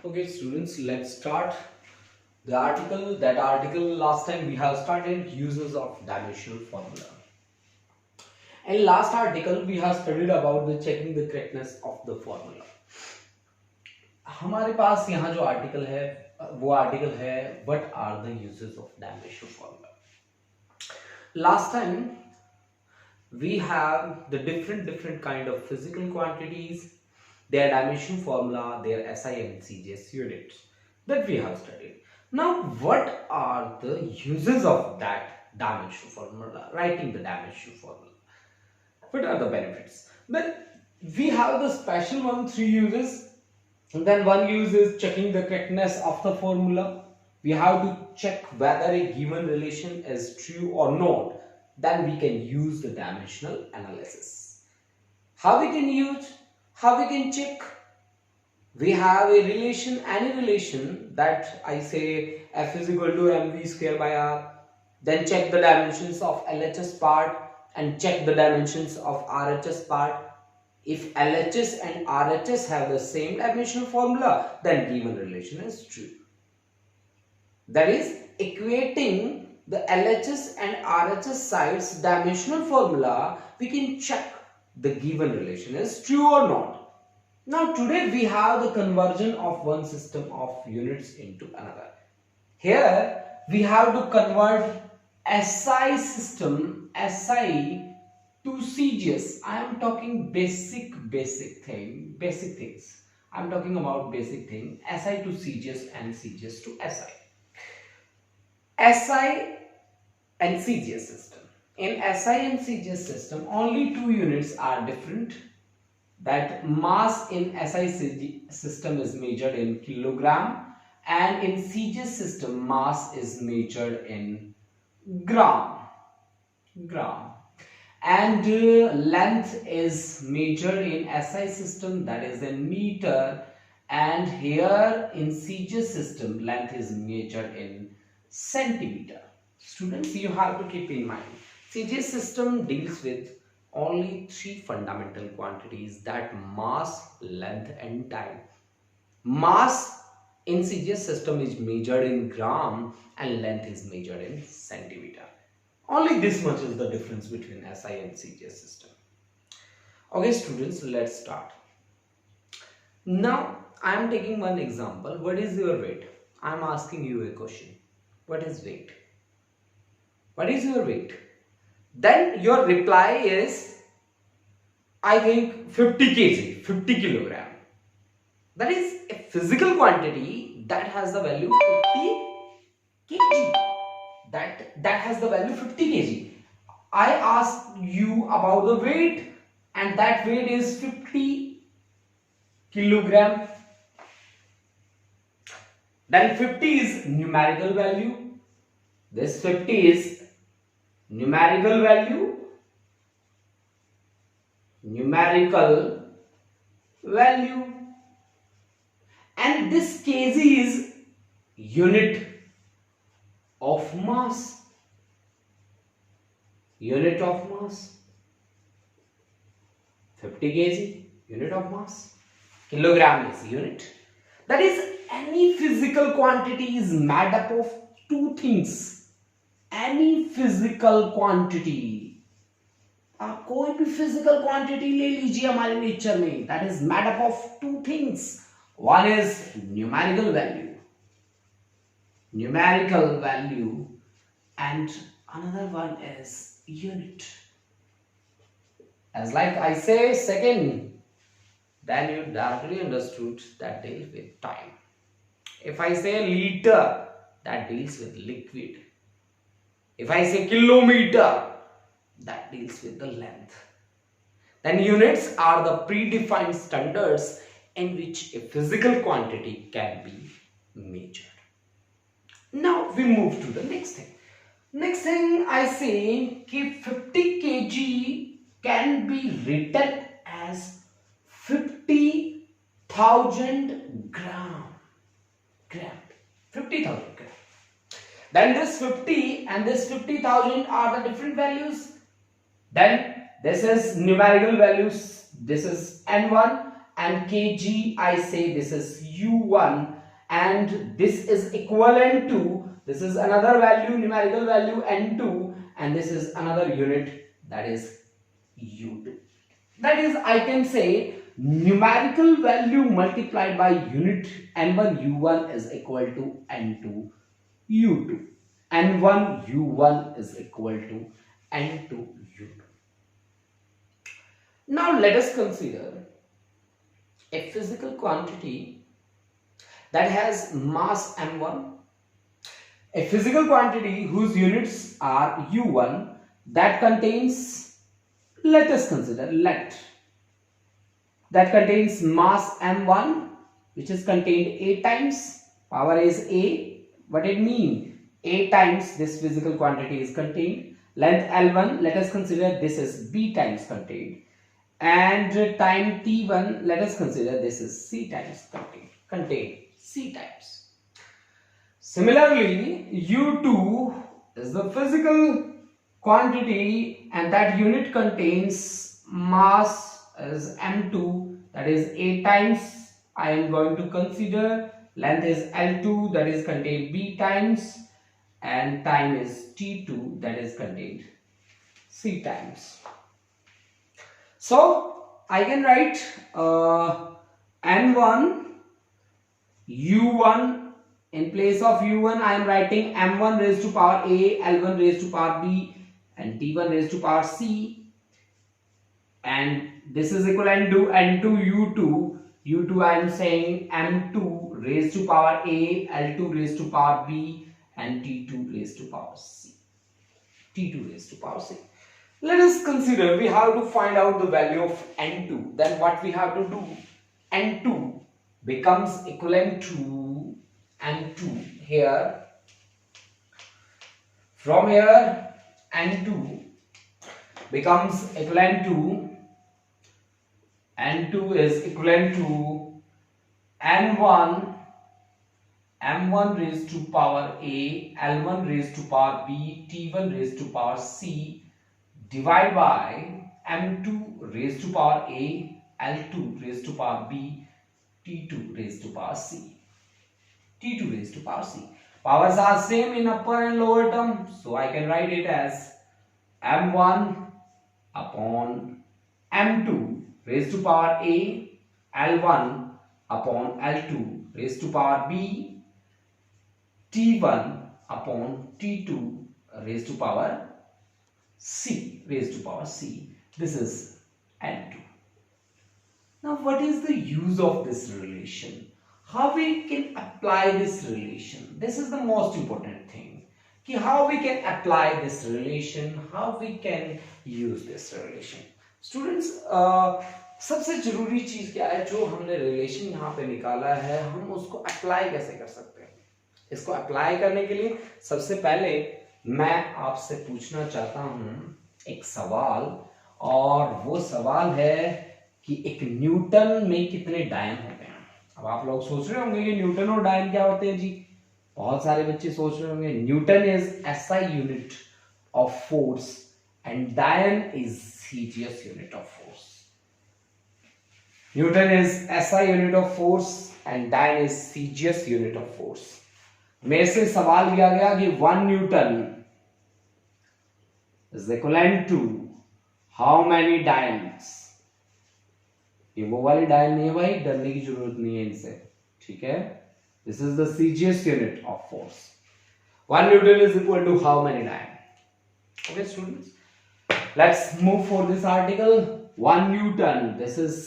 Okay, students, let's start the article. That article last time we have started uses of dimensional formula. In last article we have studied about the checking the correctness of the formula. हमारे पास यहाँ जो article है वो article है what are the uses of dimensional formula. Last time we have the different kind of physical quantities, their dimension formula, their SI and CGS units that we have studied. Now, what are the uses of that dimension formula? Writing the dimension formula. What are the benefits? Then we have the special one, 3 uses. And then one use is checking the correctness of the formula. We have to check whether a given relation is true or not. Then we can use the dimensional analysis. How we can use? How we can check? We have a relation, any relation that I say f is equal to mv square by r. Then check the dimensions of LHS part and check the dimensions of RHS part. If LHS and RHS have the same dimensional formula, then given relation is true. That is, equating the LHS and RHS sides dimensional formula, we can check the given relation is true or not. Now today we have the conversion of one system of units into another. Here we have to convert SI system, SI to CGS. I am talking basic things. I am talking about basic thing. SI to CGS and CGS to SI. SI and CGS system. In SI and CGS system, only 2 units are different. That mass in SI system is measured in kilogram, and in CGS system mass is measured in gram. And length is measured in SI system, that is in meter, and here in CGS system length is measured in centimeter. Students, you have to keep in mind, CGS system deals with only 3 fundamental quantities, that mass, length and time. Mass in CGS system is measured in gram and length is measured in centimeter. Only this much is the difference between SI and CGS system. Okay students, let's start. Now I am taking one example. What is your weight? I am asking you a question. What is weight? What is your weight? Then your reply is, I think 50 kg, 50 kilogram. That is a physical quantity that has the value 50 kg. That has the value 50 kg. I asked you about the weight, and that weight is 50 kilogram. Then 50 is numerical value. This 50 is numerical value, and this kg is unit of mass. 50 kg, unit of mass. Kilogram is unit. That is, any physical quantity is made up of 2 things. Any physical quantity, आप कोई भी physical quantity ले लीजिए हमारे nature में, that is made up of 2 things. One is numerical value, and another one is unit. As like I say second, then you directly understood that deals with time. If I say liter, that deals with liquid. If I say kilometer, that deals with the length. Then units are the predefined standards in which a physical quantity can be measured. Now we move to the next thing. Next thing I say that 50 kg can be written as 50,000 gram. 50,000 gram. Then this 50 and this 50,000 are the different values. Then this is numerical values. This is N1 and kg, I say this is U1, and this is equivalent to, this is another value, numerical value N2, and this is another unit, that is U2. That is, I can say numerical value multiplied by unit N1 U1 is equal to N2 U2. N1 U1 is equal to N2 U2. Now let us consider a physical quantity that has mass M1, a physical quantity whose units are U1, that contains, let us consider, that contains mass M1, which is contained A times, power is A, what it means? A times this physical quantity is contained. Length L1, let us consider this is B times contained. And time T1, let us consider this is C times contained C times. Similarly, U2 is the physical quantity and that unit contains mass as M2, that is A times. I am going to consider length is L2, that is contained B times, and time is T2, that is contained C times. So I can write N1 U1. In place of U1 I am writing M1 raised to power A, L1 raised to power B, and T1 raised to power C, and this is equivalent to N2 U2. U2 I am saying M2 raised to power A, L2 raised to power B, and T2 raised to power C. T2 raised to power C. Let us consider we have to find out the value of N2. Then what we have to do? N2 becomes equivalent to N2 here. From here N2 becomes equivalent to, N2 is equivalent to N1 M1 raised to power A, L1 raised to power B, T1 raised to power C, divided by M2 raised to power A, L2 raised to power B, T2 raised to power C. T2 raised to power C. Powers are same in upper and lower term, so I can write it as M1 upon M2 raised to power A, L1 upon L2 raised to power B, T1 upon T2 raised to power C, raised to power C. This is N2. Now what is the use of this relation? How we can apply this relation? This is the most important thing. कि how we can apply this relation, how we can use this relation. Students, सबसे जरूरी चीज क्या है? जो हमने relation यहाँ पे निकाला है, हम उसको अप्लाई कैसे कर सकते हैं? इसको अप्लाई करने के लिए सबसे पहले मैं आपसे पूछना चाहता हूं एक सवाल, और वो सवाल है कि एक न्यूटन में कितने डायन होते हैं? अब आप लोग सोच रहे होंगे कि न्यूटन और डायन क्या होते हैं जी? बहुत सारे बच्चे सोच रहे होंगे newton is SI unit of force and dyne is CGS unit of force. Newton is SI unit of force and dyne is CGS unit of force. मेरे से सवाल किया गया कि 1 newton is equivalent to how many dynes? ये वो वाली डायन नहीं है भाई, डरने की जरूरत नहीं है इनसे, ठीक है? This is the CGS unit of force. 1 Newton is equal to how many dyne? Okay, students. Let's move for this article. 1 Newton. This is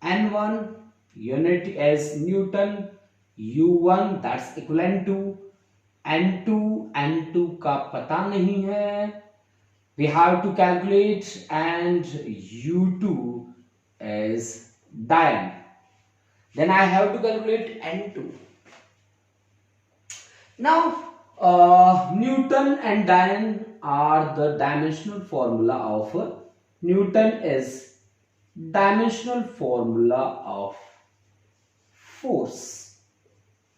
N1. Unit is Newton. U1 that's equivalent to N2. N2 का पता नहीं है. We have to calculate, and U2 is dyne. Then I have to calculate N2. Now Newton and dyne are the dimensional formula of Newton is dimensional formula of force.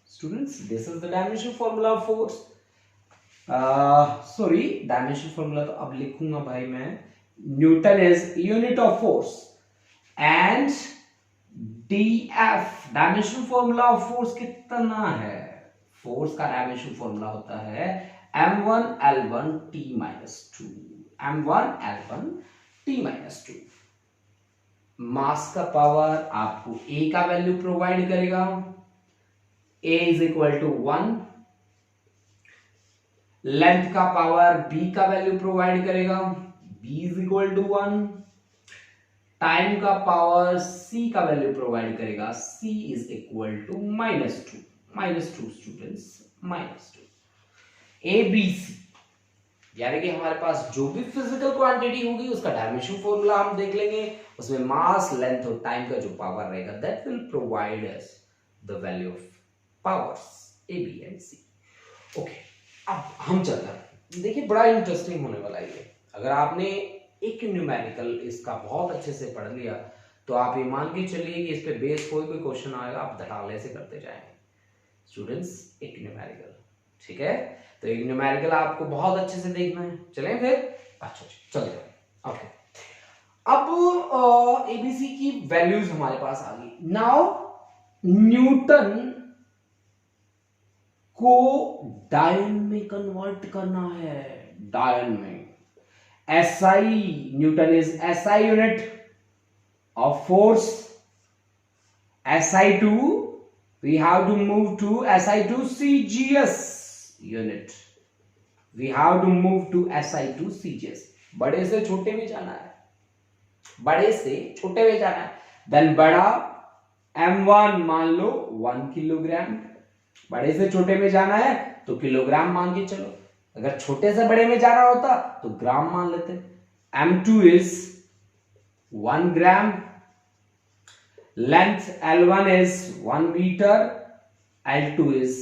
Students, this is the dimensional formula of force. Sorry, dimensional formula तो अब लिखूंगा भाई मैं. Newton is unit of force and df dimensional formula of force कितना है? Force का dimensional formula होता है m1 l1 t minus 2, m1 l1 t minus 2। मास का पावर आपको a का वैल्यू प्रोवाइड करेगा, a is equal to 1, length का पावर b का वैल्यू प्रोवाइड करेगा, b is equal to 1, time का पावर c का वैल्यू प्रोवाइड करेगा, c is equal to -2 students, -2। A B C यानी कि हमारे पास जो भी फिजिकल क्वांटिटी होगी उसका डायमेंशन फॉर्मूला हम देख लेंगे, उसमें मास, लेंथ और टाइम का जो पावर रहेगा that will provide us the value of powers A B and C. Okay, अब हम चलते हैं। देखिए बड़ा इंटरेस्टिंग होने वाला है ये। अगर आपने एक न्यूमेरिकल इसका बहुत अच्छे से पढ़ लिया तो आप ये मान के चलिए कि इस पे बेस कोई भी क्वेश्चन आएगा आप धड़ाले से करते जाएंगे स्टूडेंट्स। एक न्यूमेरिकल, ठीक है, तो एक न्यूमेरिकल आपको बहुत अच्छे से देखना है। चलें फिर, अच्छा चलते हैं। ओके, अब एबीसी की वैल्यूज हमारे पास आ गई। नाउ न्यूटन को डायन में कन्वर्ट करना है, डायन में। SI, Newton is SI unit of force. SI2, we have to move to SI2 CGS unit. We have to move to SI2 CGS. बड़े से छोटे में जाना है, बड़े से छोटे में जाना है। देन बड़ा M1 मान लो 1 किलोग्राम, बड़े से छोटे में जाना है तो किलोग्राम मान के चलो, अगर छोटे से बड़े में जाना होता तो ग्राम मान लेते। M2 is 1 gram, length L1 is 1 metre, L2 is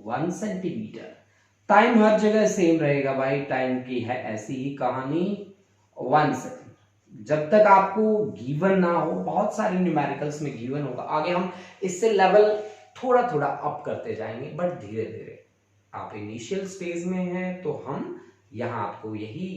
1 centimetre. Time हर जगह सेम रहेगा भाई, टाइम की है ऐसी ही कहानी 1 सेकंड। जब तक आपको गिवन ना हो, बहुत सारे न्यूमेरिकल्स में गिवन होगा, आगे हम इससे लेवल थोड़ा थोड़ा अप करते जाएंगे, बट धीरे धीरे। आप इनिशियल स्टेज में हैं तो हम यहाँ आपको यही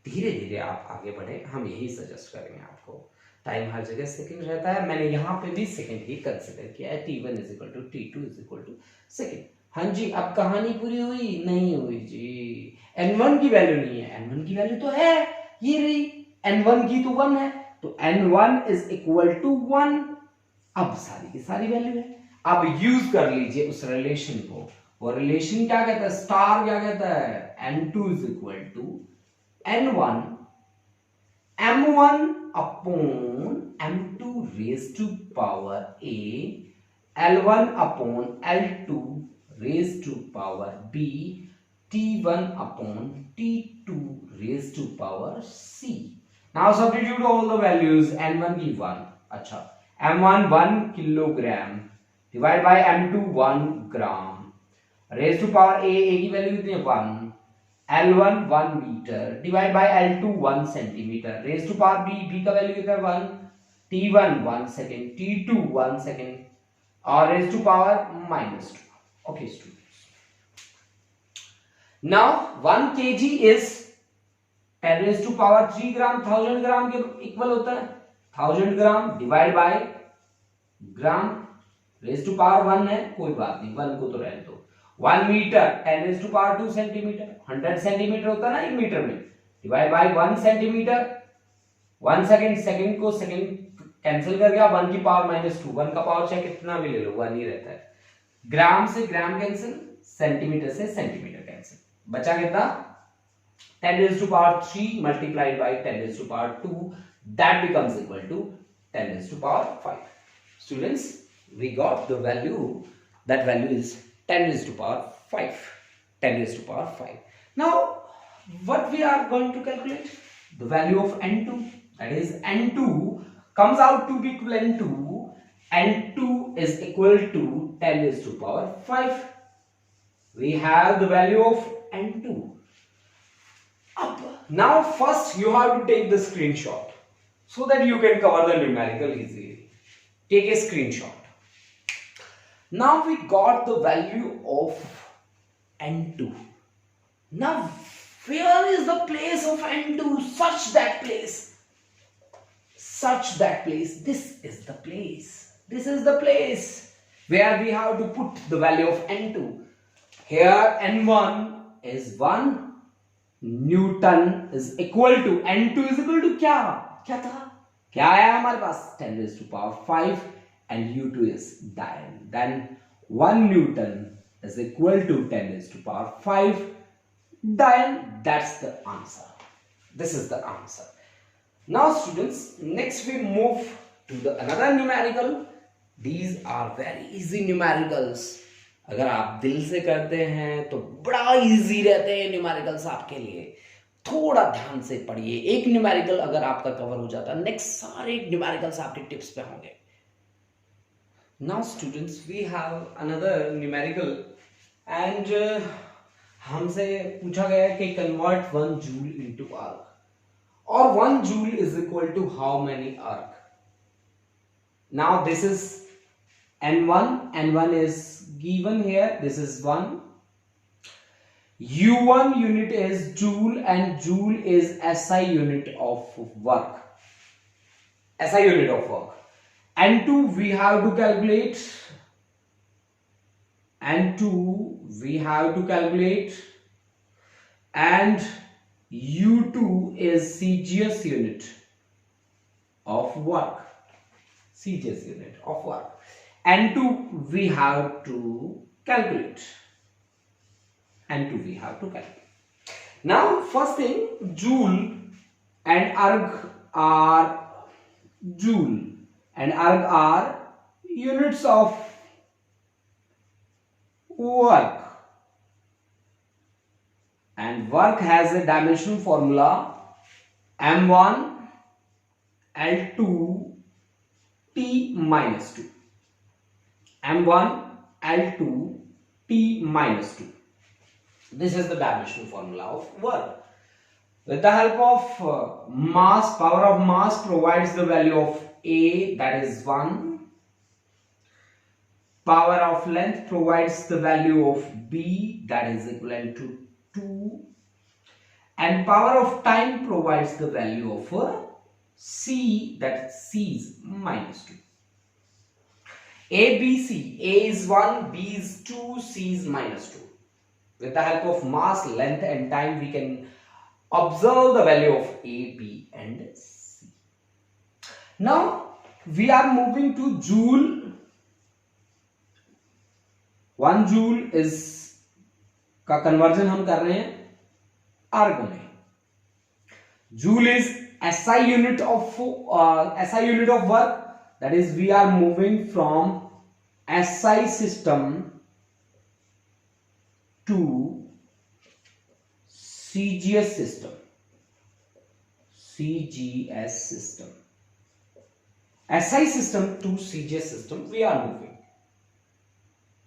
धीरे धीरे आप आगे बढ़े, हम यही सजेस्ट करेंगे आपको। टाइम हर जगह सेकंड रहता है, मैंने यहाँ पे भी सेकंड ही कंसिडर किया है। T1 is equal to T2 is equal to second. हाँ जी, अब कहानी पूरी हुई? नहीं हुई जी। N1 की वैल्यू नहीं है, N1 की वैल्यू तो है, ये रही, N1 की तो 1 है, तो N1 इज इक्वल टू 1। अब सारी की सारी वैल्यू है। अब यूज कर लीजिए उस रिलेशन को, और रिलेशन क्या कहता है, स्टार क्या कहता है, N2 is equal to N1 M1 upon M2 raise to power A, L1 upon L2 raise to power B, T1 upon T2 raise to power C। Now substitute all the values. N1 की 1, अच्छा, M1 1 kilogram divide by M2 1 gram, raise to power A की value कितनी है 1, L1 1 metre divide by L2 1 centimetre, raise to power B का value कितना है 1, T1 1 second, T2 1 second और raise to power -2। Okay students, now 1 kg is 10 raise to power 3 gram, 1000 gram के equal होता है। 1000 gram divide by gram, raise to power 1 है, कोई बात नहीं, 1 को तो रहने दो। 1 metre 10 raise to power 2 centimetre, 100 centimetre होता है ना 1 मीटर में, divide by 1 centimetre. 1 second, second को सेकंड कैंसिल कर गया, 1 की पावर -2, 1 का पावर चाहे कितना भी ले लो 1 ही रहता है। ग्राम से ग्राम कैंसिल, सेंटीमीटर से सेंटीमीटर कैंसिल, बचा कितना 10 raised to power 3 multiplied by 10 raised to power 2, that becomes equal to 10 raised to power 5. Students, we got the value, that value is 10 raised to power 5, 10 raised to power 5. Now what we are going to calculate, the value of N2, that is N2 comes out to be equivalent to, N2 is equal to 10 raised to power 5. We have the value of N2. Up. Now first you have to take the screenshot so that you can cover the numerical easily. Take a screenshot. Now we got the value of N2. Now where is the place of N2? Such that place. Such that place. This is the place. This is the place where we have to put the value of N2. Here N1 is 1 Newton is equal to N2 is equal to क्या था? क्या आया हमारे पास? 10 raised to power 5 and U2 is Dian. Then 1 Newton is equal to 10 raised to power 5 Dian. That's the answer. This is the answer. Now students, next we move to the another numerical. These are very easy numericals. अगर आप दिल से करते हैं तो बड़ा easy रहते हैं न्यूमेरिकल्स आपके लिए. थोड़ा ध्यान से पढ़िए. एक न्यूमेरिकल अगर आपका कवर हो जाता, नेक्स्ट सारे न्यूमेरिकल्स आपके टिप्स पे होंगे. Now students, we have another numerical and हमसे पूछा गया कि कन्वर्ट 1 जूल इनटू अर्क और 1 joule is equal to how many erg. Now this is N1 is given here. This is 1. U1 unit is joule and joule is SI unit of work. SI unit of work. N2 we have to calculate. N2 we have to calculate. And U2 is CGS unit of work. CGS unit of work. N2 we have to calculate. N2 we have to calculate. Now first thing, joule and erg are joule and erg are units of work, and work has a dimensional formula M1 L2 T minus 2. M1 L2 T minus 2. This is the dimensional formula of work. With the help of mass, power of mass provides the value of A, that is 1. Power of length provides the value of B, that is equivalent to 2. And power of time provides the value of C, that C is minus 2. A, B, C. A is 1, B is 2, C is minus 2. With the help of mass, length and time, we can observe the value of A, B and C. Now, we are moving to joule. 1 joule is का conversion हम कर रहे हैं अर्ग में. Joule is SI unit of work. That is, we are moving from SI system to CGS system. CGS system. SI system to CGS system we are moving.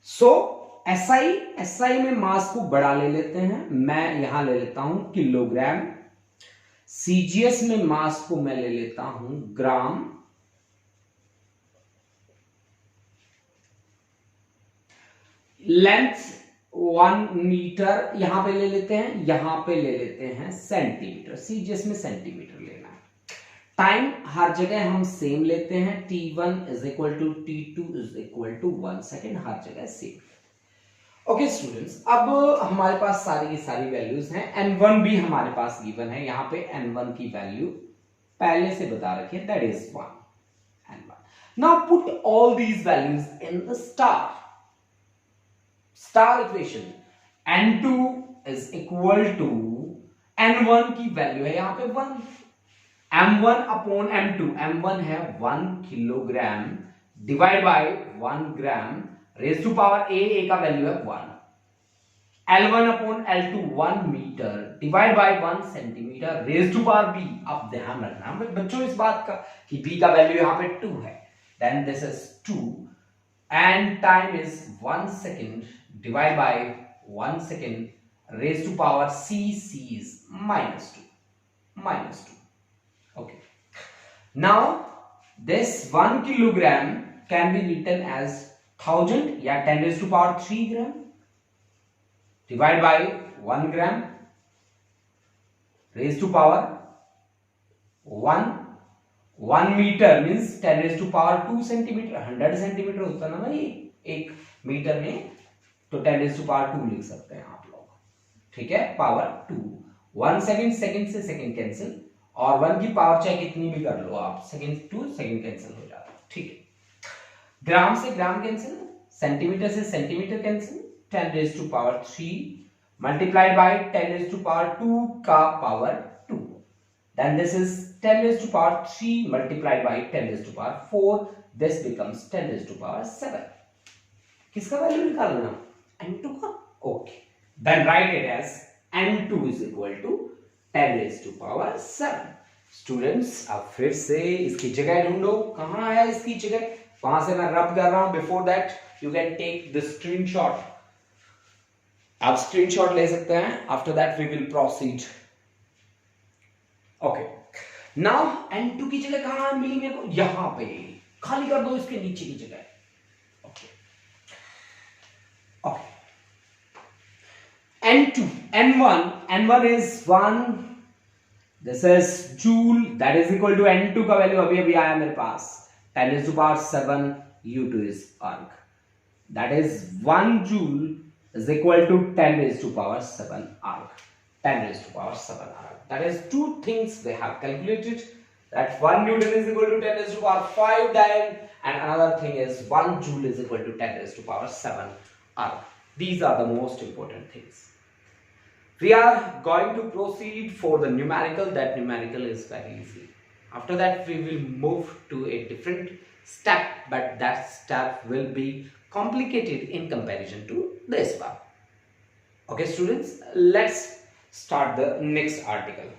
So SI में मास को बड़ा ले लेते हैं. मैं यहां ले लेता हूं किलोग्राम. CGS में मास को मैं ले लेता हूं ग्राम. लेंथ 1 मीटर यहां पे ले लेते हैं, यहां पे ले लेते हैं सेंटीमीटर. सीजीएस में सेंटीमीटर लेना है. टाइम हर जगह हम सेम लेते हैं. T1 is equal to T2 is equal to 1 second, हर जगह सेम. ओके स्टूडेंट्स, अब हमारे पास सारी की सारी वैल्यूज हैं. N1 भी हमारे पास गिवन है. यहां पे N1 की वैल्यू पहले से बता रखी है, that is 1. N1. Now put all these values in the star equation. N2 is equal to N1 की वैल्यू है यहां पे 1. M1 upon M2. M1 है 1 kilogram divide by 1 gram raise to power A का वैल्यू है 1. L1 upon L2 1 metre divide by 1 centimetre raise to power B. अब ध्यान रखना बच्चों इस बात का कि B का वैल्यू यहां पे 2 है. Then this is 2 and time is 1 second divided by 1 second raised to power C is minus 2. Okay. Now this 1 kilogram can be written as 1000 या 10 raised to power 3 gram divided by 1 gram raised to power 1 1 metre means 10⁻² centimetre, 100 centimetre होता है ना भाई एक metre में, तो 10⁻² लिख सकते हैं आप लोग, ठीक है, पावर 2। 1 सेकेंड, सेकेंड से सेकेंड कैंसिल, और 1 की पावर चाहे कितनी भी कर लो आप, सेकेंड टू सेकेंड कैंसिल हो जाता है, ठीक है। ग्राम से ग्राम कैंसिल, सेंटीमीटर से सेंटीमीटर कैंसिल, 10⁻³ multiplied by 10⁻² का power 2, then this is 10⁻³ multiplied by 10⁻⁴, this becomes 10⁻�7। किसका वैल्यू निकालना, n2 का, okay, then write it as n2 is equal to 10⁻�7। Students अब फिर से इसकी जगह ढूंढो, कहां आया इसकी जगह, वहां से मैं रब कर रहा हूं, before that you can take the screenshot, आप स्क्रीनशॉट ले सकते हैं, after that we will proceed. Okay, now n2 की जगह कहां मिली मेरे को, यहां पे, खाली कर दो इसके नीचे की जगह, okay okay. n2 n1 is 1, this is joule, that is equal to n2 का वैल्यू अभी अभी आया मेरे पास 10⁻⁷, u2 is arc, that is 1 joule is equal to 10⁻⁷ arc, 10⁻⁷ arc, that is two things they have calculated, that 1 Newton is equal to 10⁵ Dian, and another thing is 1 joule is equal to 10⁷ arc. These are the most important things. We are going to proceed for the numerical. That numerical is very easy. After that we will move to a different step, but that step will be complicated in comparison to this one. Okay students, let's start the next article.